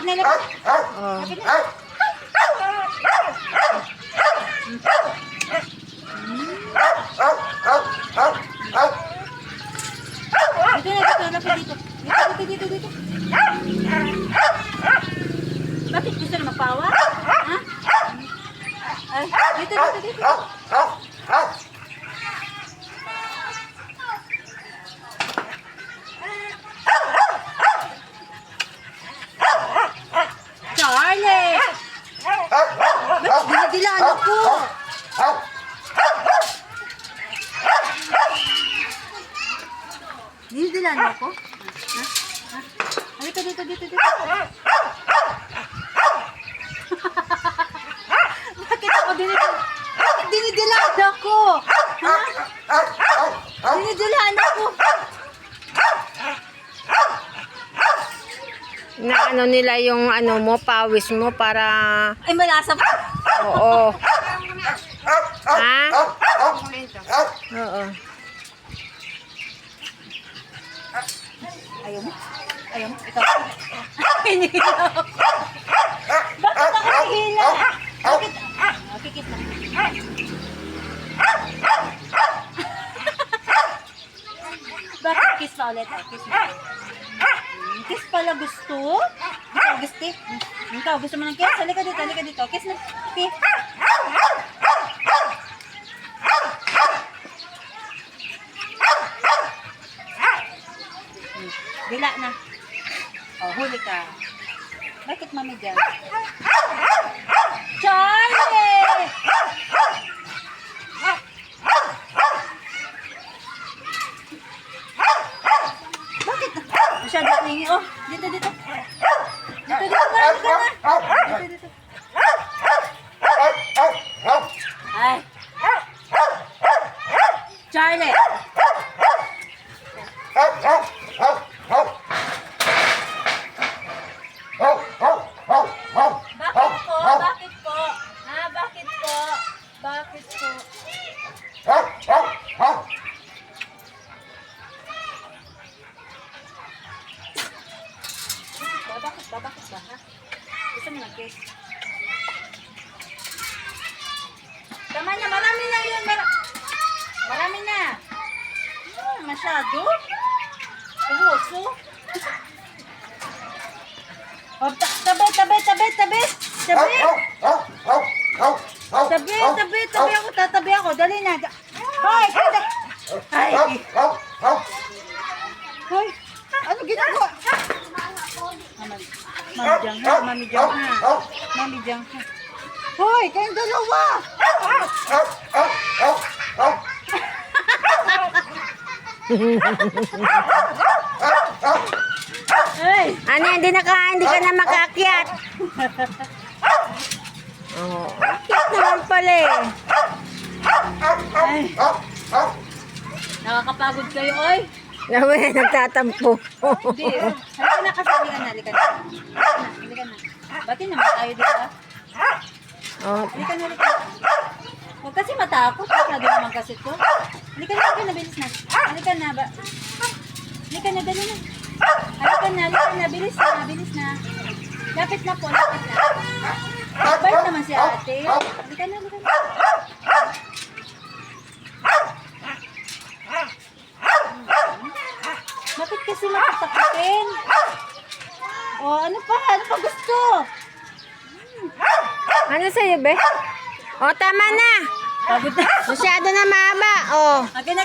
Lapit na, lapit. Oh. Lapit na. Dito, lapit dito. Dito. Bakit gusto na mapawa? Ha? Ay, dito. Charlie! Ba't dinidilaan ako? Dinidilaan ako? Ha? Halika dito. Bakit ako dinidilaan? Bakit dinidilaan ako? Ha? Dinidilaan ako. Na ano nila yung ano mo, pawis mo para... Ay, malasa pa. Oo. Ha? Oo. Ayaw mo? Ikaw. Hinihila ako. Bakit ako hinihila? Bakit? Kikis na. Bakit? Kiss pa ulit. Kiss na. Kiss pala gusto? Ikaw gusto? Ikaw gusto mo ng kiss? Halika dito. Kiss na. Kiss. Bila na. Oh, huli ka. Bakit mami dyan? Charlie! Bakit? Masyado hingi. Oh, dito. Dito, marami ka na. Dito. Ay. Charlie! Bakit po? Ha, bakit po? Bakit ba, ha? Gusto mo ng kiss? Tama na, marami na yun. Marami na. Masyado. Uso. Oh, tabi. Tabi ako. Dali na. Hoy, kada. Ay. Hoy. Ano ginagawa? Mami Jang ha. Hoy, kayong dalawa. Hey. Ano, hindi ka na makakyat. Oo. Akyat naman pala eh. Ay. Nakakapagod kayo, oy. Gawin na nagtatampo. Hindi. Halika na. Halika na. Bakit naman tayo dito? Oh. Halika na. Huwag kasi matakot. Masyado naman kasi ito. Halika na. Bilis na. Halika na. Halika na. Dali na. Halika na. Bilis na. Lapit na po. Bait naman si ate. Halika na. Bakit kasi matatakutin? O, ano pa? Ano pa gusto? Ano sa'yo, be? O, tama na. Pagod na. Masyado na mahaba. O. Agin na.